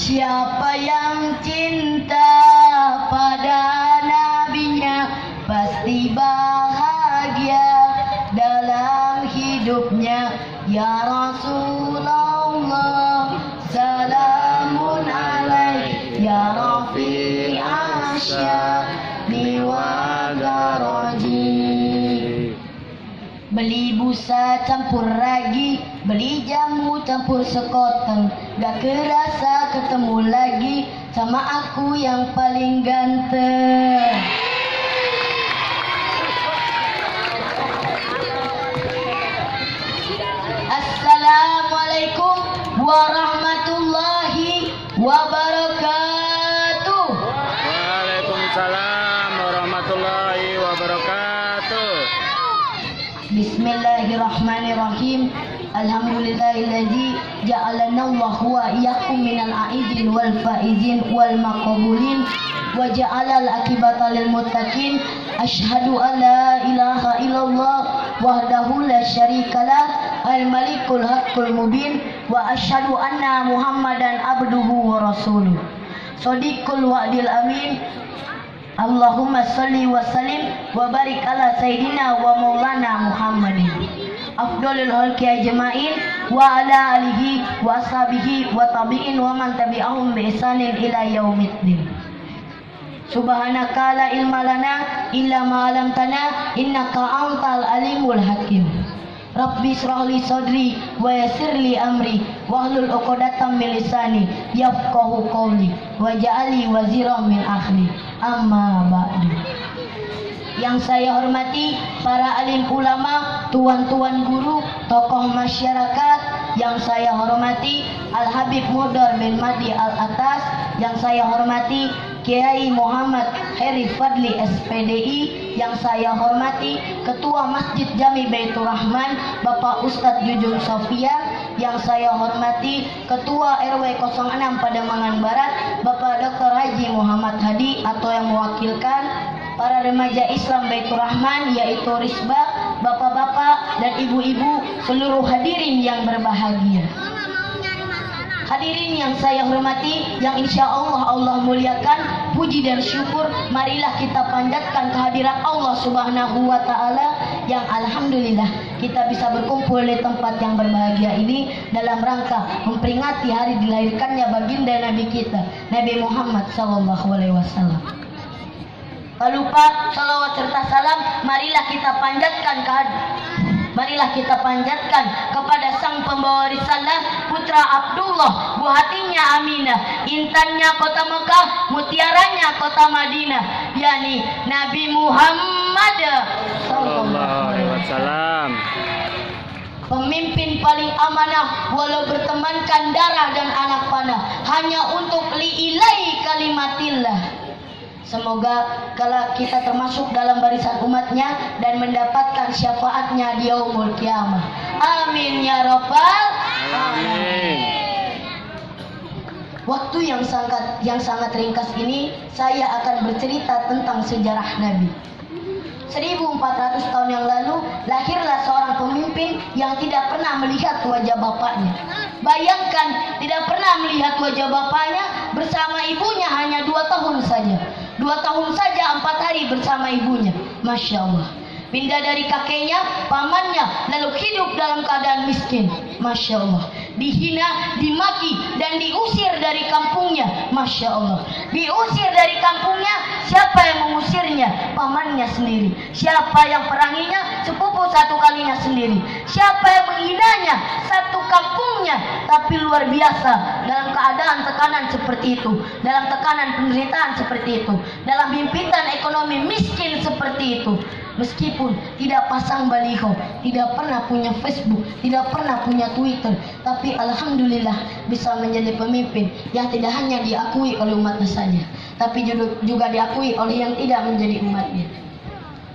Siapa yang cinta pada nabinya pasti bahagia dalam hidupnya. Ya Rasulullah, salamun alaik ya Rafi asyani wa daraji. Beli busa campur ragi, beli jamu campur sekoteng, gak kerasa ketemu lagi sama aku yang paling ganteng. Assalamualaikum warahmatullahi wabarakatuh. Waalaikumsalam warahmatullahi wabarakatuh. Bismillahirrahmanirrahim. Alhamdulillahilladzi ja'alana wa huwa iyyakum minal aizin wal faizin wal maqbulin wa ja'alal akibata lil muttaqin. Asyhadu an la ilaha illallah wahdahu la syarikalah al malikul haqqul mubin wa asyhadu anna muhammadan abduhu wa rasuluh. Shadiqul wa'dil amin. Allahumma salli wa sallim wa barik ala sayyidina wa maulana Muhammadin afdalul khalqi ajma'in wa ala alihi wa ashabihi wa tabi'in wa man tabi'ahum bi ihsanin ila yaumiddin. Subhanaka la ilma lana illa ma 'allamtana innaka antal alimul hakim. Rabbi shrah li sadri wa yassir li amri wahlul 'uqdatam min lisani yafqahu qawli waj'alni waziran min akhli. Amma ba'du. Yang saya hormati para alim ulama, tuan-tuan guru, tokoh masyarakat, yang saya hormati Al Habib Mudar bin Madi Al Atas, yang saya hormati Kiai Muhammad Heri Fadli SPDI, yang saya hormati Ketua Masjid Jami Baitur Rahman Bapak Ustadz Jujun Sofia, yang saya hormati Ketua RW 06 Pademangan Barat Bapak Dr. Haji Muhammad Hadi atau yang mewakilkan para remaja Islam Baitur Rahman yaitu Risbah, bapak-bapak dan ibu-ibu, seluruh hadirin yang berbahagia. Hadirin yang saya hormati, yang insya Allah muliakan, puji dan syukur marilah kita panjatkan kehadiran Allah Subhanahu wa Ta'ala yang alhamdulillah kita bisa berkumpul di tempat yang berbahagia ini dalam rangka memperingati hari dilahirkannya baginda Nabi kita Nabi Muhammad SAW. Tak lupa salawat serta salam marilah kita panjatkan kepada sang pembawa risalah, putra Abdullah, buah hatinya Aminah, intannya kota Mekah, mutiaranya kota Madinah, yakni Nabi Muhammad sallallahu alaihi wasallam. Pemimpin paling amanah walau bertemankan darah dan anak panah hanya untuk li'ilai kalimatillah. Semoga kalau kita termasuk dalam barisan umatnya dan mendapatkan syafaatnya di yaumul kiamah. Amin ya rabbal alamin. Waktu yang sangat ringkas ini saya akan bercerita tentang sejarah Nabi. 1400 tahun yang lalu lahirlah seorang pemimpin yang tidak pernah melihat wajah bapaknya. Bayangkan, tidak pernah melihat wajah bapaknya, bersama ibunya hanya 2 tahun saja. 2 tahun saja 4 hari bersama ibunya. Masya Allah. Pindah dari kakeknya, pamannya, lalu hidup dalam keadaan miskin. Masya Allah. Dihina, dimaki, dan diusir dari kampungnya. Masya Allah. Diusir dari kampungnya, siapa yang mengusirnya? Pamannya sendiri. Siapa yang peranginya? Sepupu satu kalinya sendiri. Siapa yang menghinanya? Satu kampungnya. Tapi luar biasa, dalam keadaan tekanan seperti itu, dalam tekanan penderitaan seperti itu, dalam himpitan ekonomi miskin seperti itu, meskipun tidak pasang baliho, tidak pernah punya Facebook, tidak pernah punya Twitter, tapi alhamdulillah bisa menjadi pemimpin yang tidak hanya diakui oleh umatnya saja, tapi juga diakui oleh yang tidak menjadi umatnya.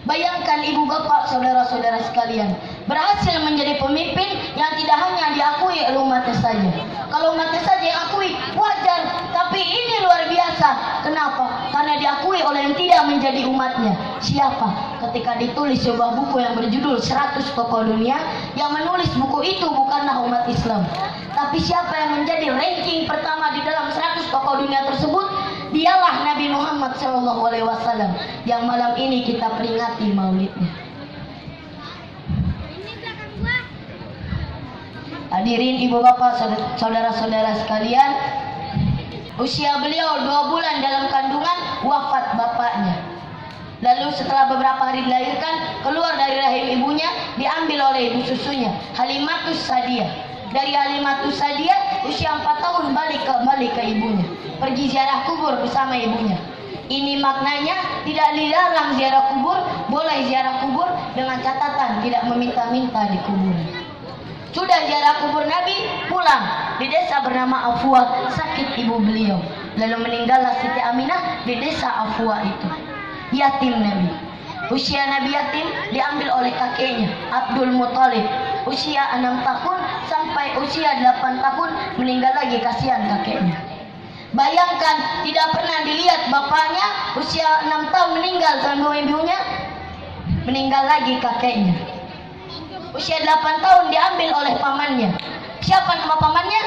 Bayangkan ibu bapak, saudara-saudara sekalian, berhasil menjadi pemimpin yang tidak hanya diakui oleh umatnya saja. Kalau umatnya saja yang akui, wajar, tapi ini luar biasa. Kenapa? Karena diakui oleh yang tidak menjadi umatnya. Siapa? Ketika ditulis sebuah buku yang berjudul 100 Tokoh Dunia, yang menulis buku itu bukanlah umat Islam. Tapi siapa yang menjadi ranking pertama di dalam 100 tokoh dunia tersebut, dialah Nabi Muhammad SAW yang malam ini kita peringati maulidnya. Hadirin ibu bapak, saudara-saudara sekalian, usia beliau 2 bulan dalam kandungan wafat bapaknya. Lalu setelah beberapa hari dilahirkan, keluar dari rahim ibunya, diambil oleh ibu susunya, Halimatus Sa'diyah. Dari Halimatus Sa'diyah, usia 4 tahun kembali ke ibunya, pergi ziarah kubur bersama ibunya. Ini maknanya tidak dilarang ziarah kubur, boleh ziarah kubur dengan catatan tidak meminta-minta di kuburan. Sudah ziarah kubur Nabi, pulang di desa bernama Afwa, sakit ibu beliau. Lalu meninggallah Siti Aminah di desa Afwa itu. Yatim Nabi. Usia Nabi yatim diambil oleh kakeknya Abdul Muthalib. Usia 6 tahun sampai usia 8 tahun meninggal lagi, kasihan kakeknya. Bayangkan, tidak pernah dilihat bapaknya, usia 6 tahun meninggal sama ibunya, meninggal lagi kakeknya. Usia 8 tahun diambil oleh pamannya. Siapa nama pamannya?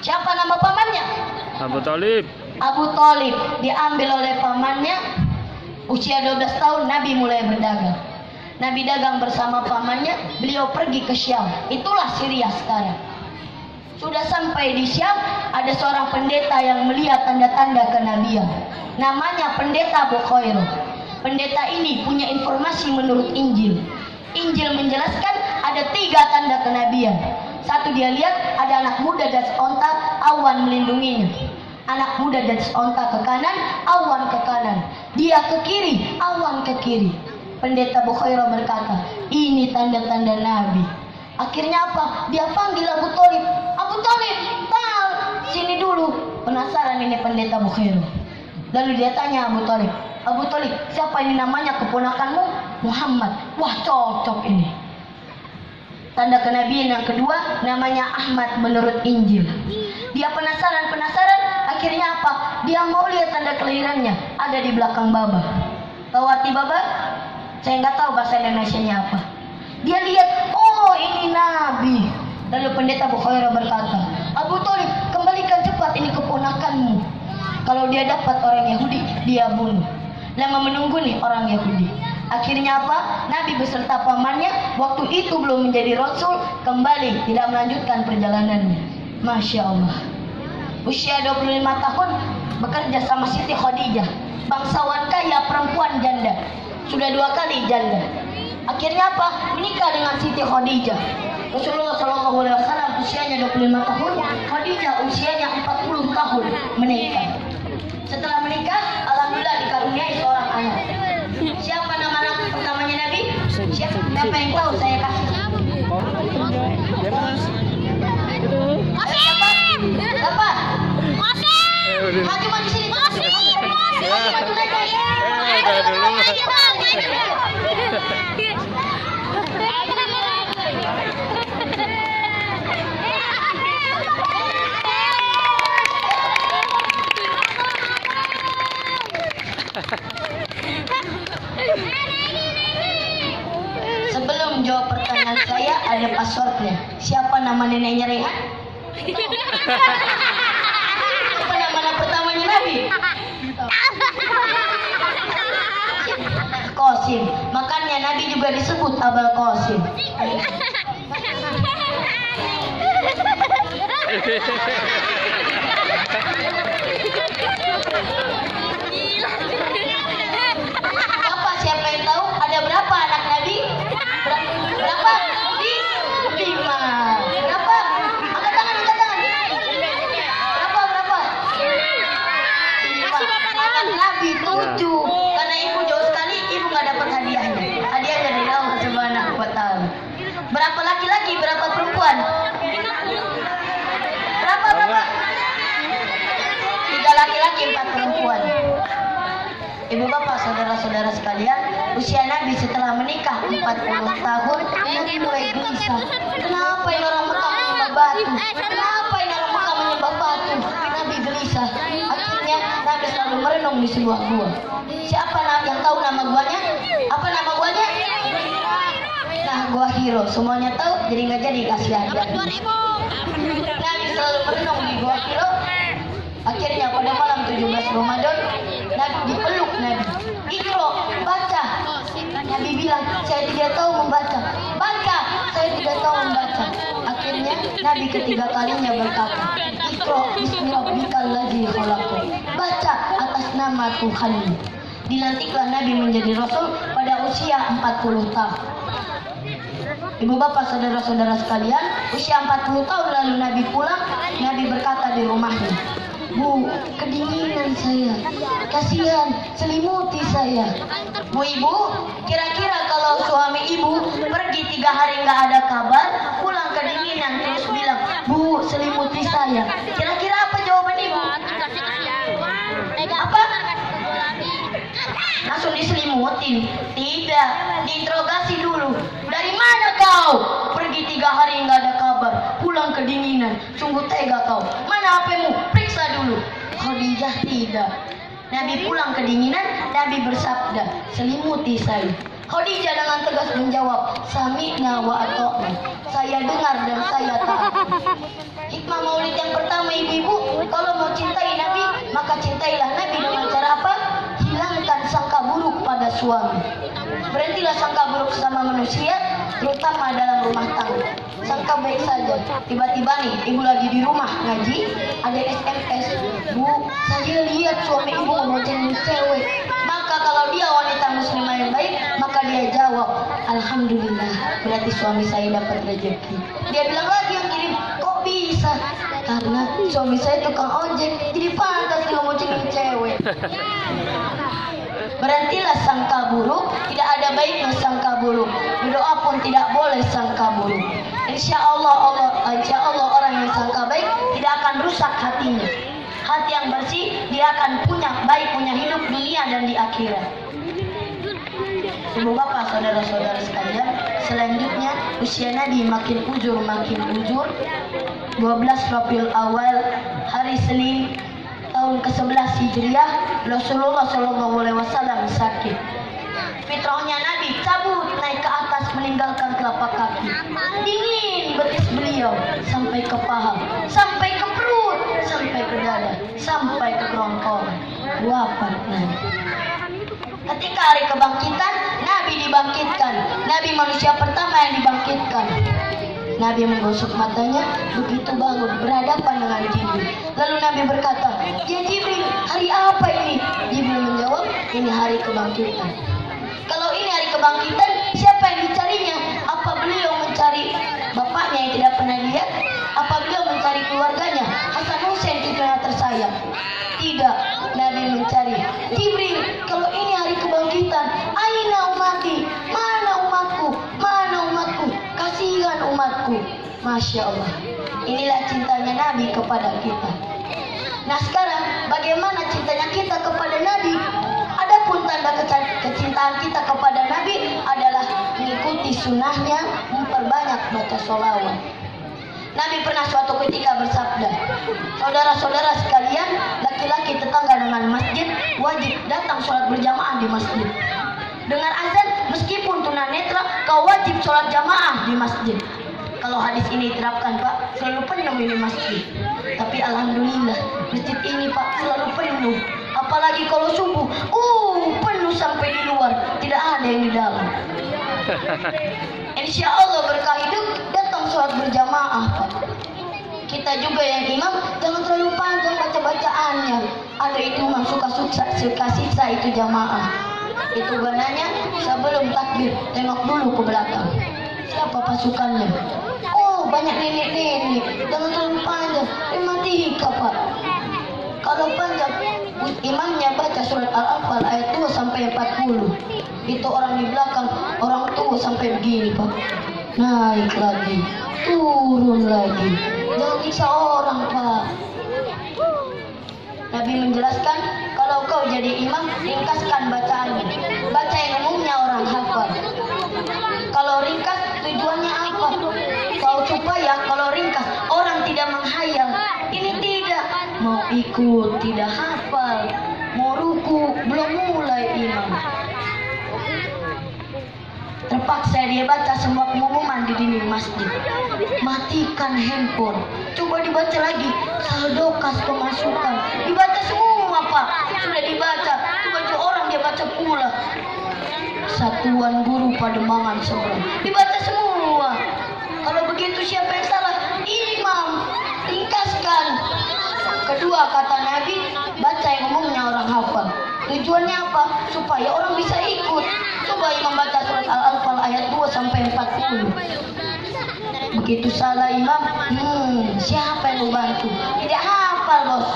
Siapa nama pamannya? Abu Thalib. Abu Thalib diambil oleh pamannya. Usia 12 tahun Nabi mulai berdagang. Nabi dagang bersama pamannya, beliau pergi ke Syam. Itulah Syria sekarang. Sudah sampai di Syam, ada seorang pendeta yang melihat tanda-tanda kenabian. Namanya Pendeta Bukhairah. Pendeta ini punya informasi menurut Injil. Injil menjelaskan ada 3 tanda kenabian. Satu, dia lihat ada anak muda di atas onta, awan melindunginya. Anak muda di atas onta ke kanan, awan ke kanan. Dia ke kiri, awan ke kiri. Pendeta Bukhairah berkata, ini tanda-tanda Nabi. Akhirnya apa? Dia panggil Abu Thalib. Abu Thalib, tahu, sini dulu. Penasaran ini Pendeta Bukhairah. Lalu dia tanya Abu Thalib, Abu Thalib, siapa ini namanya keponakanmu? Muhammad. Wah, cocok ini. Tanda kenabian yang kedua namanya Ahmad menurut Injil. Dia penasaran, akhirnya apa? Dia mau lihat tanda kelahirannya, ada di belakang baba. Tahu arti baba? Saya nggak tahu bahasa Indonesianya apa. Dia lihat, oh ini Nabi. Lalu Pendeta Bukhairah berkata, Abu Thalib, kembalikan cepat ini keponakanmu. Kalau dia dapat orang Yahudi, dia bunuh. Lama menunggu nih orang Yahudi. Akhirnya apa? Nabi beserta pamannya waktu itu belum menjadi Rasul, kembali tidak melanjutkan perjalanannya. Masya Allah. Usia 25 tahun bekerja sama Siti Khadijah, bangsawan kaya, perempuan janda. Sudah 2 kali janda. Akhirnya apa? Menikah dengan Siti Khadijah. Rasulullah SAW usianya 25 tahun, Khadijah usianya 40 tahun menikah. Setelah menikah, alhamdulillah dikaruniai seorang anak. Siapa nama pertamanya Nabi? Siapa yang tahu? Saya kasih. Siapa? Maju di sini. Maju naik. Sebelum jawab pertanyaan saya, ada passwordnya. Siapa nama neneknya Rehan? Siapa nama pertamanya Nabi? Qasim. Makanya Nabi juga disebut Abul Qasim. Siapa yang tahu ada berapa anak Nabi? Berapa? 5. Berapa? Angkat tangan. Berapa? 5. Anak Nabi 7. Karena ibu jauh sekali, ibu nggak dapat hadiahnya. Hadiah dari Allah Subhanahu wa Ta'ala. Berapa laki-laki? Berapa perempuan? Berapa? 3 laki-laki, 4 perempuan. Ibu bapak, saudara-saudara sekalian, usia Nabi setelah menikah 40 tahun, Nabi mulai gelisah. Kenapa ini orang Mekah menyembah batu? Kenapa ini orang Mekah menyembah batu? Nabi gelisah. Akhirnya Nabi selalu merenung di sebuah gua. Siapa yang tahu nama guanya? Apa nama guanya? Nah, Gua Hiro. Semuanya tahu, jadi nggak jadi kasih hadiah. Nabi selalu merenung di Gua Hiro. Akhirnya pada malam 17 Ramadan, Nabi dipeluk Nabi. Iqra, baca. Nabi bilang, saya tidak tahu membaca. Baca, saya tidak tahu membaca. Akhirnya Nabi ketiga kalinya berkata, Iqra bismi rabbikal ladzi khalaq. Baca atas nama Tuhanmu. Dilantiklah Nabi menjadi Rasul pada usia 40 tahun. Ibu bapak saudara-saudara sekalian, usia 40 tahun lalu Nabi pulang. Nabi berkata di rumahnya, Bu, kedinginan saya, kasihan, selimuti saya. Bu ibu, kira-kira kalau suami ibu pergi 3 hari nggak ada kabar, pulang kedinginan terus bilang, Bu, selimuti saya. Kira-kira apa jawaban ibu? Apa? Langsung diselimutin? Tidak, diinterogasi dulu. Dari mana kau? Pergi 3 hari nggak ada kabar, pulang kedinginan. Sungguh tega kau. Mana HP-mu? Periksa dulu. Khadijah tidak. Nabi pulang kedinginan, Nabi bersabda, selimuti saya. Khadijah dengan tegas menjawab, sami'na wa ata'na. Saya dengar dan saya taat. Hikmah maulid yang pertama ibu-ibu, kalau mau cintai Nabi, maka cintailah Nabi dengan cara apa? Hilangkan sangka buruk pada suami. Berhentilah sangka buruk sama manusia, terutama dalam rumah tangga. Sangka baik saja. Tiba-tiba nih, ibu lagi di rumah ngaji, ada SMS, Bu, saya lihat suami ibu ngomongin cewek. Maka kalau dia wanita muslimah yang baik, maka dia jawab, Alhamdulillah, berarti suami saya dapat rezeki. Dia bilang lagi yang kirim, kok bisa? Karena suami saya tukang ojek, jadi pantas dia ngomongin cewek. Berhentilah sangka buruk, tidak ada baiknya sangka buruk. Berdoa pun tidak boleh sangka buruk. Insya Allah orang yang sangka baik tidak akan rusak hatinya. Hati yang bersih, dia akan punya hidup dunia dan di akhirat. Ibu bapak, saudara-saudara sekalian, selanjutnya usia Nabi makin ujur. 12 Rabiul Awal, hari Senin, tahun ke-11 Hijriah, Rasulullah SAW sakit. Fitrahnya Nabi cabut naik ke atas meninggalkan telapak kaki. Dingin betis beliau sampai ke paha, sampai ke perut, sampai ke dada, sampai ke kerongkongan. Wafat Nabi. Ketika hari kebangkitan, Nabi dibangkitkan. Nabi manusia pertama yang dibangkitkan. Nabi menggosok matanya, begitu bangun berhadapan dengan Jibril. Lalu Nabi berkata, ya Jibril, hari apa ini? Jibril menjawab, ini hari kebangkitan. Kalau ini hari kebangkitan, siapa yang dicarinya? Apa beliau mencari bapaknya yang tidak pernah dilihat? Apa beliau mencari keluarganya? Hasan Hussein cucunya tersayang? Tidak, Nabi mencari Jibril. Kalau ini hari kebangkitan, aina umati? Mana umatku? Mana umatku? Kasihan umatku. Masya Allah. Inilah cintanya Nabi kepada kita. Nah sekarang bagaimana cintanya kita kepada Nabi? Adapun tanda kecintaan kita kepada Nabi adalah mengikuti sunnahnya, memperbanyak baca sholawat. Nabi pernah suatu ketika bersabda, saudara-saudara sekalian, laki-laki tetangga dengan masjid wajib datang sholat berjamaah di masjid. Dengar azan, meskipun tunanetra, kau wajib sholat jamaah di masjid. Kalau hadis ini diterapkan Pak, selalu penuh ini masjid. Tapi alhamdulillah, masjid ini Pak selalu penuh. Apalagi kalau subuh, penuh sampai di luar, tidak ada yang di dalam. Insya Allah berkah hidup, datang sholat berjamaah Pak. Kita juga yang imam, jangan terlalu panjang baca-bacaannya. Ada itu imam suka siksa itu jamaah. Itu gunanya sebelum takbir, tengok dulu ke belakang. Siapa pasukannya? Banyak nenek-nenek, jangan terlalu panjang, 5 Pak. Kalau panjang, imamnya baca surat Al-Anfal ayat 2 sampai 40. Itu orang di belakang, orang tua sampai begini Pak. Naik lagi, turun lagi. Jangan siksa orang Pak. Nabi menjelaskan, kalau kau jadi imam, ringkaskan bacaannya. Baca yang umumnya orang hafal. Kalau ringkas, tujuannya apa? Supaya kalau ringkas, orang tidak menghayal. Ini tidak. Mau ikut, tidak hafal. Mau ruku, belum mulai imam. terpaksa dia baca semua pengumuman di dinding masjid. Matikan handphone. Coba dibaca lagi. Saldo kas pemasukan. Dibaca semua, Pak. Sudah dibaca. Coba orang dia baca pula. Satuan Guru Pademangan seberang. Dibaca semua. Kalau begitu siapa yang salah? Imam. Ringkaskan. Kedua kata Nabi, baca yang umumnya orang hafal. Tujuannya apa? Supaya orang bisa ikut. Coba imam baca surat Al-Anfal ayat 2 sampai 40. Begitu salah imam, siapa yang membantu? Tidak hafal, bos.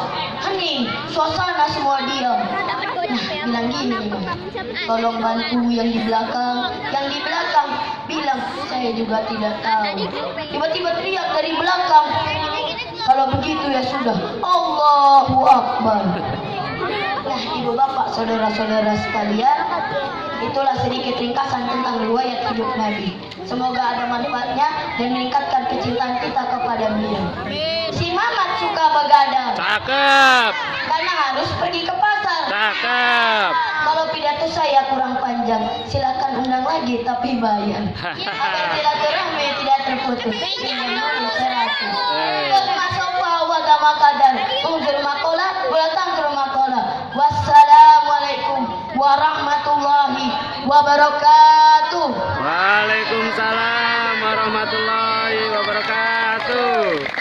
Hening, suasana semua diam. Nah, bilang gini imam, tolong bantu yang di belakang. Yang di belakang bilang, saya juga tidak tahu. Tiba-tiba teriak dari belakang. Kalau begitu ya sudah, Allahu Akbar. Nah, ibu bapak, saudara-saudara sekalian, itulah sedikit ringkasan tentang riwayat hidup Nabi. Semoga ada manfaatnya dan meningkatkan kecintaan kita kepada beliau. Si Mamat suka begadang. Cakep. Karena harus pergi ke pasar. Cakep. Kalau pidato saya kurang panjang, silakan undang lagi tapi bayar. Agar silaturahmi tidak terputus. Wassalamualaikum warahmatullahi wabarakatuh. Waalaikumsalam warahmatullahi wabarakatuh.